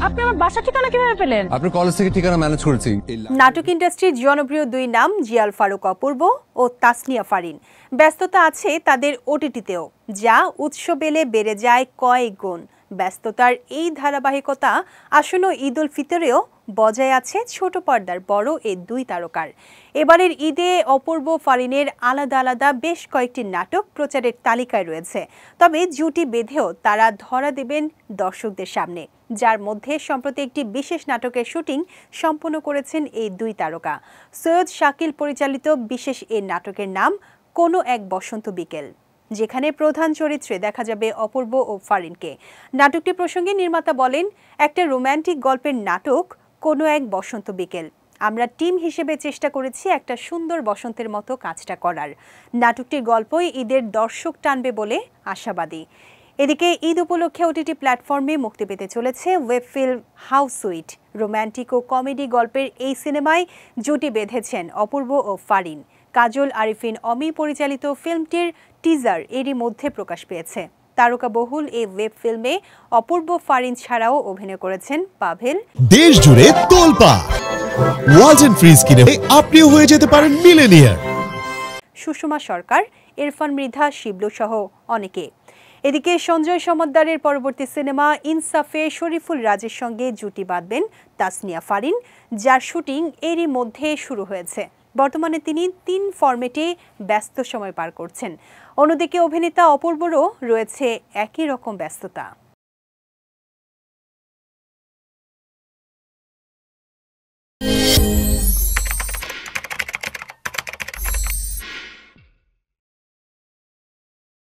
আপনি আমার বাসা ঠিকানা কিভাবে পেলেন? আপনার কলেজ থেকে ঠিকানা ম্যানেজ করেছি। নাটক ইন্ডাস্ট্রির জনপ্রিয় দুই নাম জিয়াল ফারুক অপূর্ব ও তাসনিয়া ফারিন। ব্যস্ততা আছে তাদের ওটিটিতেও, যা উৎস পেলে বেড়ে যায় কয়েক গুণ। ব্যস্ততার এই ধারাবাহিকতা আসন্ন ঈদ উল ফিতরেও বজায় আছে ছোট পর্দার বড় এই দুই তারকার। এবারের ঈদে অপূর্ব ফারিনের আলাদা আলাদা বেশ কয়েকটি নাটক প্রচারের তালিকায় রয়েছে, তবে জুটি বেঁধেও তারা ধরা দেবেন দর্শকদের সামনে, যার মধ্যে সম্প্রতি একটি বিশেষ নাটকের শুটিং সম্পন্ন করেছেন এই দুই তারকা। সৈয়দ শাকিল পরিচালিত বিশেষ এই নাটকের নাম কোনো এক বসন্ত বিকেল, যেখানে প্রধান চরিত্রে দেখা যাবে অপূর্ব ও ফারিনকে। নাটকটি প্রসঙ্গে নির্মাতা বলেন, একটা রোমান্টিক গল্পের নাটক কোনো এক বসন্ত বিকেল। আমরা টিম হিসেবে চেষ্টা করেছি একটা সুন্দর বসন্তের মতো কাজটা করার। নাটকটির গল্পই ঈদের দর্শক টানবে বলে আশাবাদী। এদিকে ঈদ উপলক্ষে ওটিটি প্ল্যাটফর্মে মুক্তি পেতে চলেছে web film House Sweet. Romantic ও কমেডি গল্পের এই সিনেমায় জুটি বেঁধেছেন অপূর্ব ও ফারিন। কাজল আরিফিন অমি পরিচালিত ফিল্মটির টিজার এরই মধ্যে প্রকাশ পেয়েছে। তারকাবহুল এই ওয়েব ফিল্মে অপূর্ব ফারিন ছাড়াও অভিনয় করেছেন পাভেল। দেশ জুড়ে তোলপা ওয়ালটন ফ্রিজ কিনে আপনিও হয়ে যেতে পারেন মিলেনিয়ার। সুষমা সরকার, ইরফান মৃধা, শিবলু সহ অনেকে। এদিকে সঞ্জয় সমদ্দারের পরবর্তী সিনেমা ইনসাফে শরীফুল রাজের সঙ্গে জুটি বাঁধবেন তাসনিয়া ফারিন, যার শুটিং এরই মধ্যে শুরু হয়েছে। বর্তমানে তিনি 3 ফরম্যাটে ব্যস্ত সময় পার করছেন। অন্যদিকে অভিনেতা অপূর্বরও রয়েছে একই রকম ব্যস্ততা।